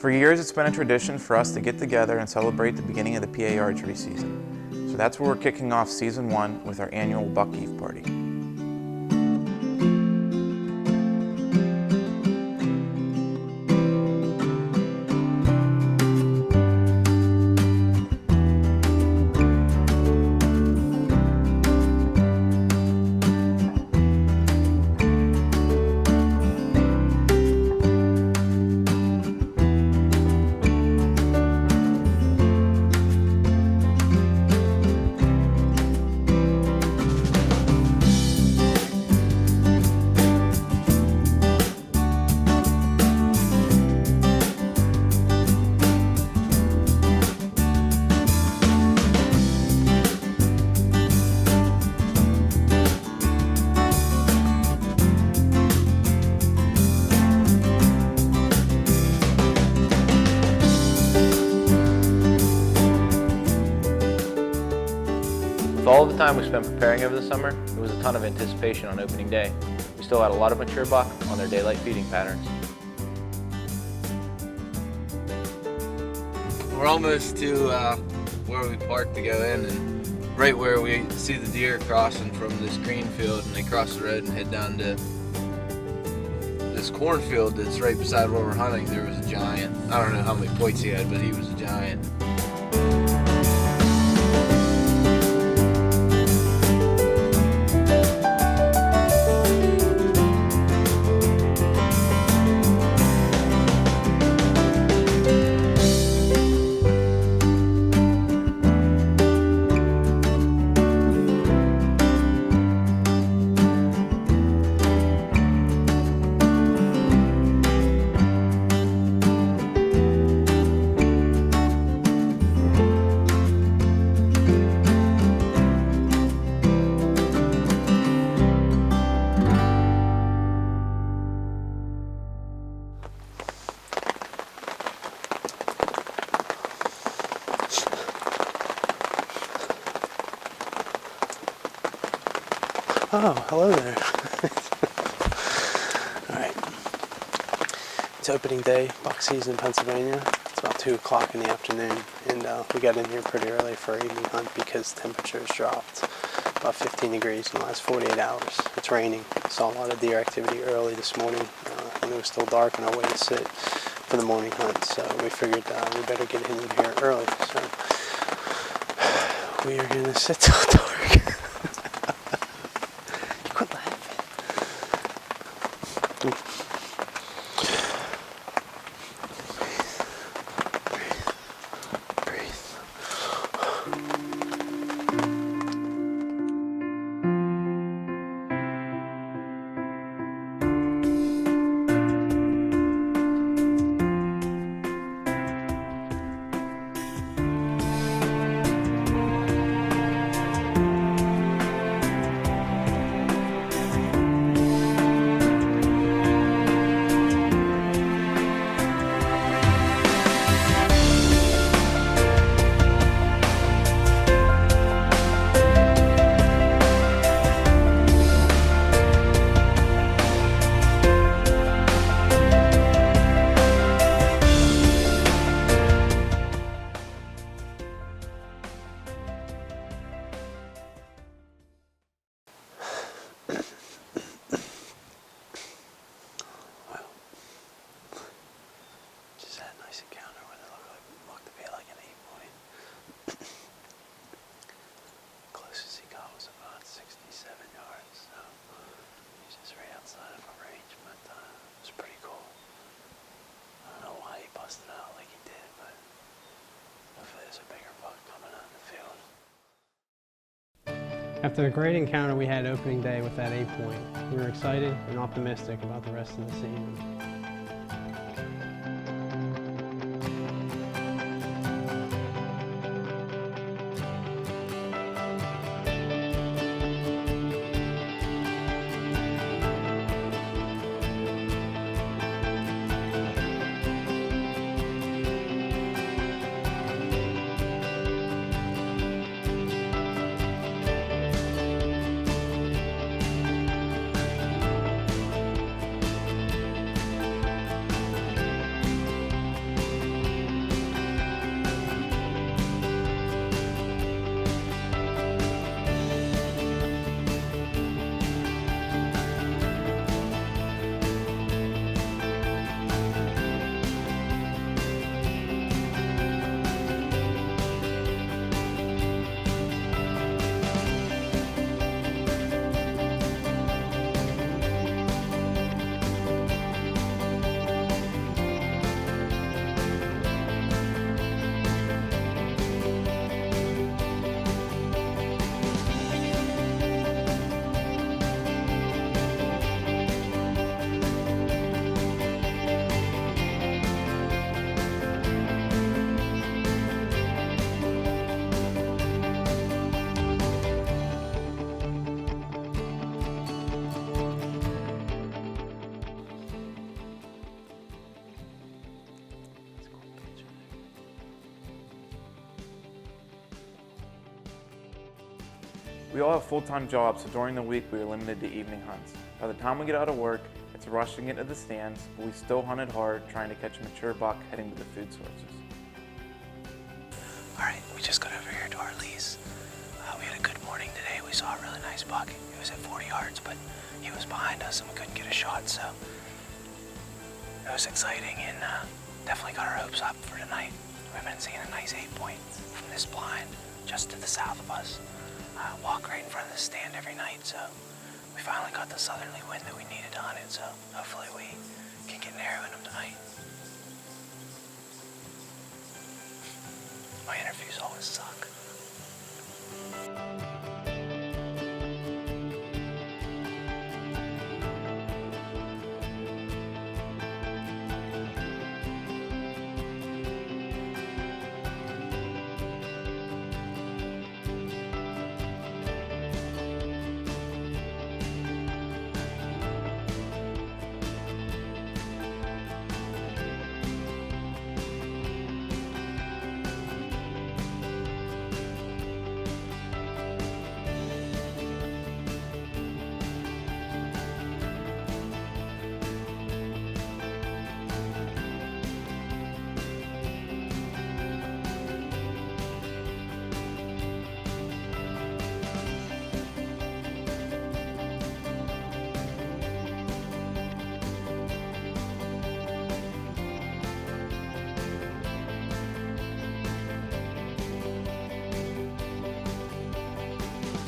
For years, it's been a tradition for us to get together and celebrate the beginning of the PA archery season. So that's where we're kicking off Season 1 with our annual Buck Eve Party. With all of the time we spent preparing over the summer, there was a ton of anticipation on opening day. We still had a lot of mature buck on their daylight feeding patterns. We're almost to where we parked to go in, and right where we see the deer crossing from this green field, and they cross the road and head down to this cornfield that's right beside where we're hunting. There was a giant. I don't know how many points he had, but he was a giant. Oh, hello there. Alright. It's opening day, buck season in Pennsylvania. It's about 2 o'clock in the afternoon, and we got in here pretty early for our evening hunt because temperatures dropped about 15 degrees in the last 48 hours. It's raining. Saw a lot of deer activity early this morning, and it was still dark on our way to sit for the morning hunt, so we figured we better get in here early. So we are going to sit till dark. Quit laughing. After a great encounter we had opening day with that 8-point, we were excited and optimistic about the rest of the season. We all have full-time jobs, so during the week we are limited to evening hunts. By the time we get out of work, it's rushing into the stands, but we still hunted hard trying to catch a mature buck heading to the food sources. All right, we just got over here to our lease. We had a good morning today. We saw a really nice buck. It was at 40 yards, but he was behind us and we couldn't get a shot, so it was exciting and definitely got our hopes up for tonight. We've been seeing a nice 8-point from this blind just to the south of us. Walk right in front of the stand every night, so we finally got the southerly wind that we needed to hunt it, so hopefully we can get an arrow in them tonight. My interviews always suck.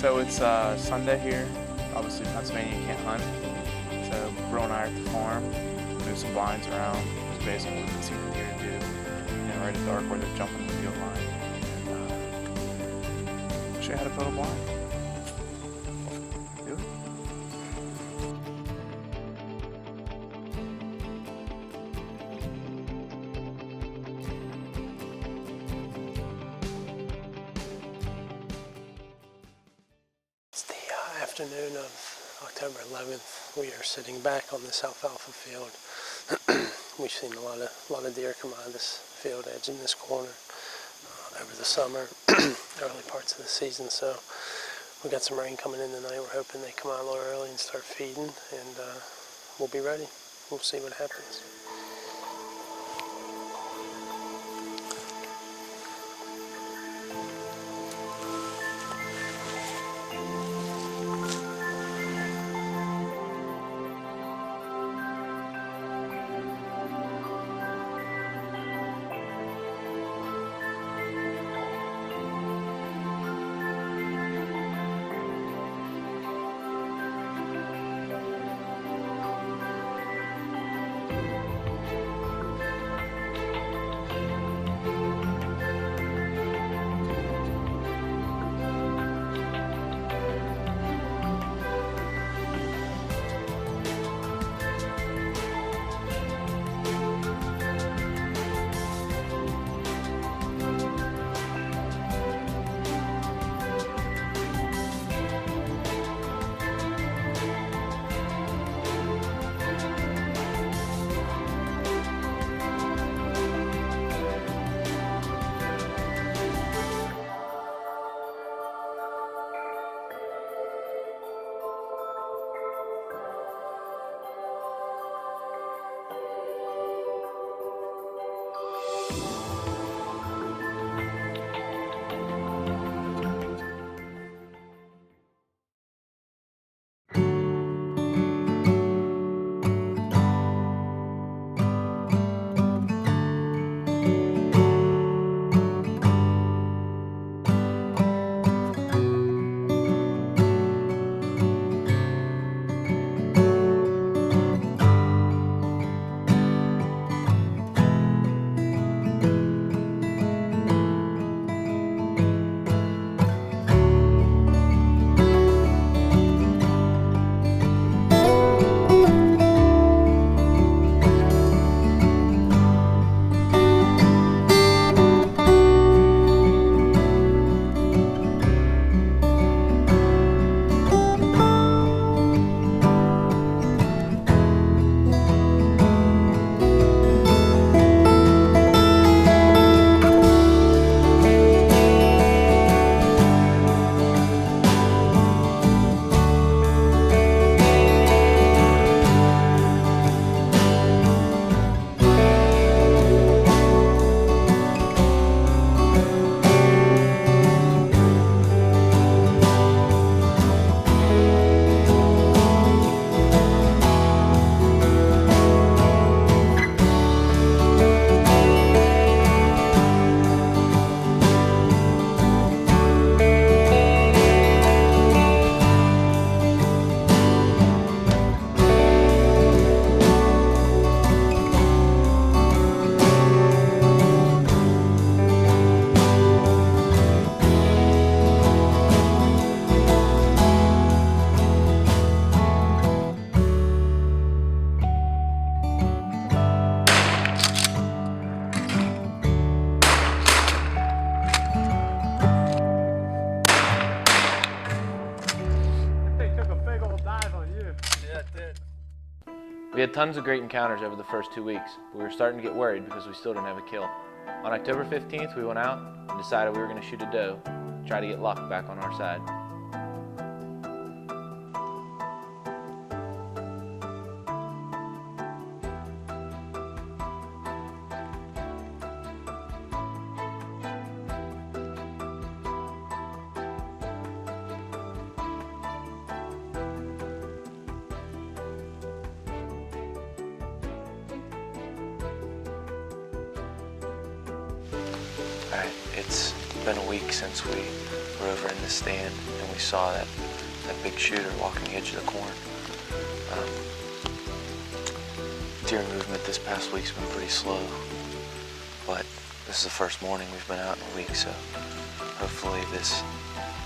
So it's Sunday here. Obviously Pennsylvania you can't hunt. So Bro and I are at the farm, move some blinds around, just based on what we can see the deer do. And right at dark where they're jumping the field line. And, show you how to put a blind. Do it. It's the afternoon of October 11th. We are sitting back on this alfalfa field. We've seen a lot of deer come out of this field edge in this corner over the summer, early parts of the season. So we got some rain coming in tonight. We're hoping they come out a little early and start feeding, and we'll be ready. We'll see what happens. We had tons of great encounters over the first 2 weeks, but we were starting to get worried because we still didn't have a kill. On October 15th, we went out and decided we were going to shoot a doe, try to get luck back on our side. Alright, it's been a week since we were over in the stand and we saw that big shooter walking the edge of the corn. Deer movement this past week's been pretty slow, but this is the first morning we've been out in a week, so hopefully this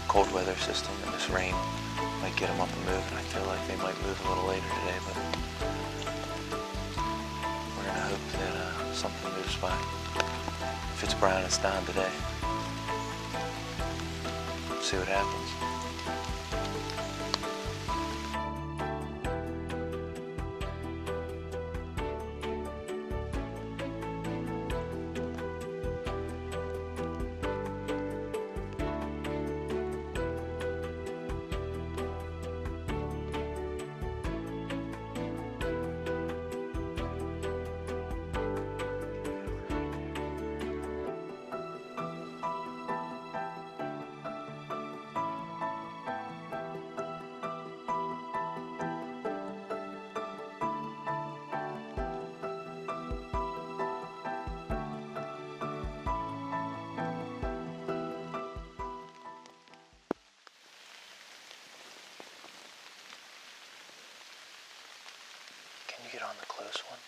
cold weather system and this rain might get them up and moving. I feel like they might move a little later today, but we're gonna hope that something moves by. If it's brown, it's down today. See what happens. Can you get on the close one?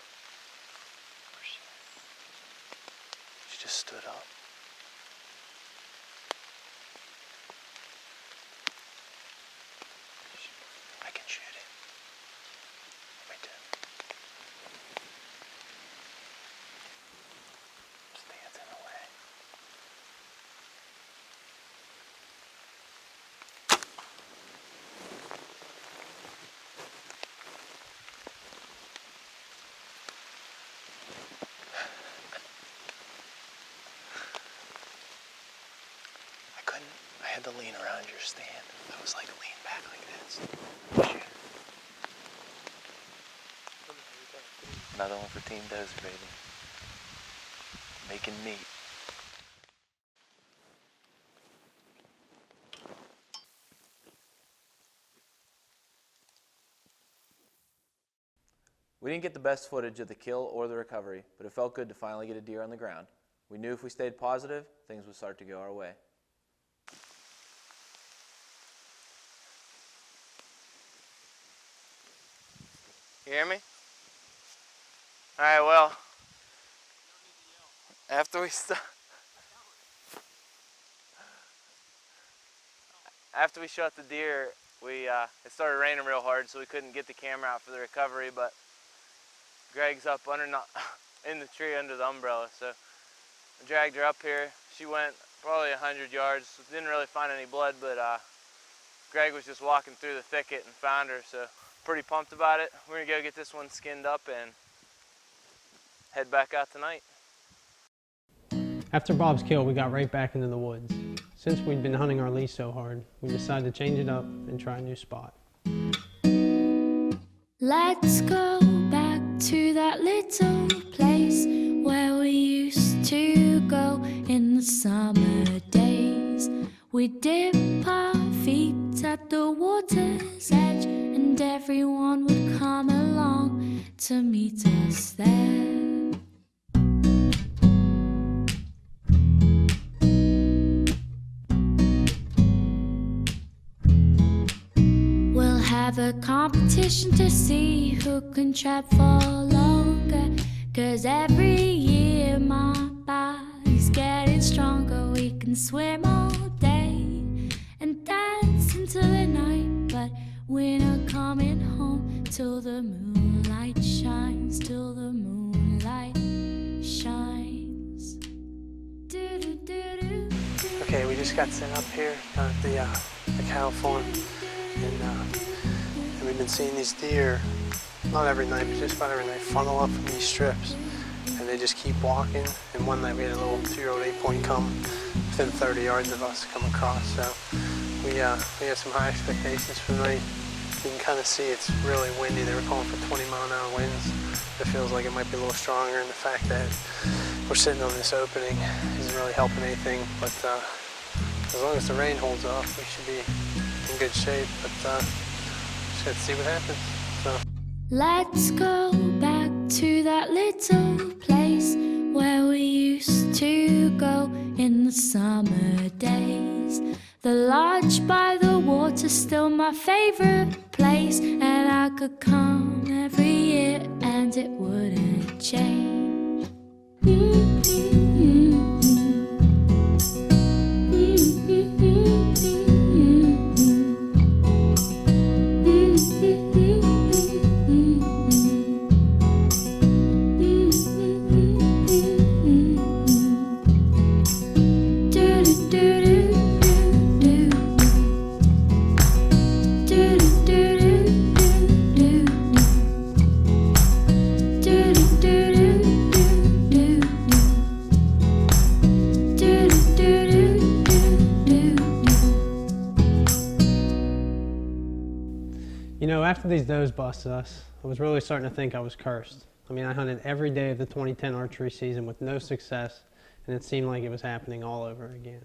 She just stood up. I can shoot it. Me too. Stands in the way. I had to lean around your stand. I was like lean back like this. Shoot. Another one for Team Dozer, baby. Making meat. We didn't get the best footage of the kill or the recovery, but it felt good to finally get a deer on the ground. We knew if we stayed positive, things would start to go our way. You hear me? All right, well, after we shot the deer, it started raining real hard, so we couldn't get the camera out for the recovery, but Greg's up in the tree under the umbrella, so I dragged her up here. She went probably 100 yards, didn't really find any blood, but Greg was just walking through the thicket and found her, so pretty pumped about it. We're gonna go get this one skinned up and head back out tonight. After Bob's kill, we got right back into the woods. Since we'd been hunting our lease so hard, we decided to change it up and try a new spot. Let's go back to that little place where we used to go in the summer days. We dip our feet at the water's edge, and everyone would come along to meet us there. We'll have a competition to see who can trap for longer, 'cause every year my body's getting stronger. We can swim all day and dance into the night, but we're not coming home till the moonlight shines, till the moonlight shines. Do-do-do-do. Okay, we just got set up here at the cow farm, and we've been seeing these deer not every night, but just about every night, funnel up from these strips. And they just keep walking. And one night we had a little 2-year-old 8-point come within 30 yards of us come across. So we have some high expectations for the night. You can kind of see it's really windy. They were calling for 20-mile-an-hour winds. It feels like it might be a little stronger, and the fact that we're sitting on this opening isn't really helping anything. But as long as the rain holds off, we should be in good shape. But just got to see what happens. So. Let's go back to that little place where we used to go in the summer days. The lodge by the water's still my favorite place, and I could come every year and it wouldn't change. You know, after these does busted us, I was really starting to think I was cursed. I mean, I hunted every day of the 2010 archery season with no success, and it seemed like it was happening all over again.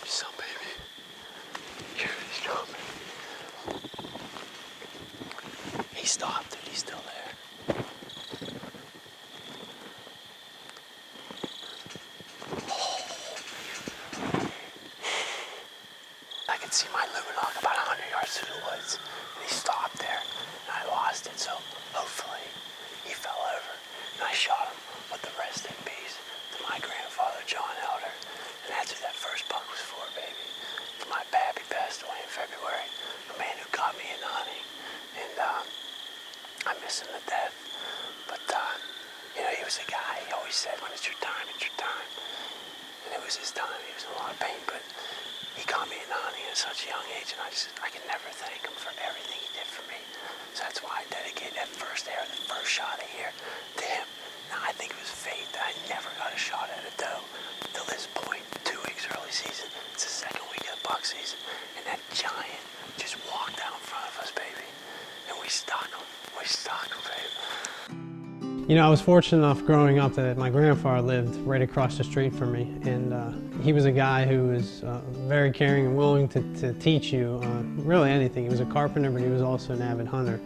So, baby, here he's jumping. He stopped, dude. He's still there. I could see my Luminok about 100 yards through the woods, and he stopped there, and I lost it, so hopefully he fell over, and I shot him with the rest in peace to my grandfather, John Elder, and that's who that first buck was for, baby. For my pappy passed away in February, a man who got me into hunting, and I miss him to death, but you know, he was a guy, he always said, when it's your time, and it was his time. He was in a lot of pain, but he got me into hunting at such a young age, and I can never thank him for everything he did for me. So that's why I dedicate that first arrow, the first shot of here, to him. Now, I think it was fate that I never got a shot at a doe till this point, 2 weeks early season. It's the second week of the buck season, and that giant just walked out in front of us, baby. And we stuck him, baby. You know, I was fortunate enough growing up that my grandfather lived right across the street from me, and he was a guy who was very caring and willing to teach you really anything. He was a carpenter, but he was also an avid hunter.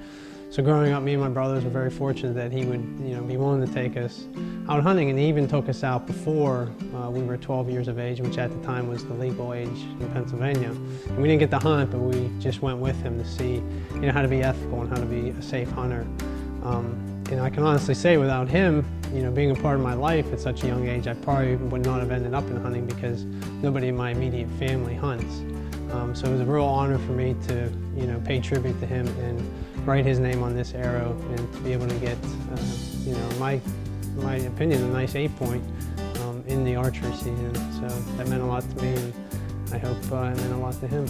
So growing up, me and my brothers were very fortunate that he would, you know, be willing to take us out hunting, and he even took us out before we were 12 years of age, which at the time was the legal age in Pennsylvania. And we didn't get to hunt, but we just went with him to see, you know, how to be ethical and how to be a safe hunter. And I can honestly say, without him, you know, being a part of my life at such a young age, I probably would not have ended up in hunting because nobody in my immediate family hunts. So it was a real honor for me to, you know, pay tribute to him and write his name on this arrow, and to be able to get, you know, in my opinion, a nice 8-point in the archery season. So that meant a lot to me, and I hope it meant a lot to him.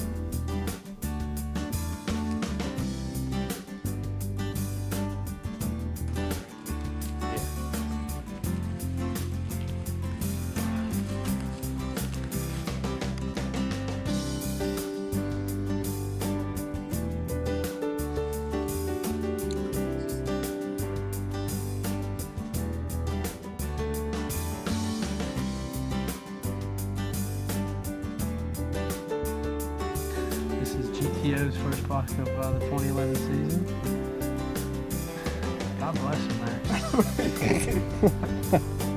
T.O.'s first buck of the 2011 season. God bless him, man.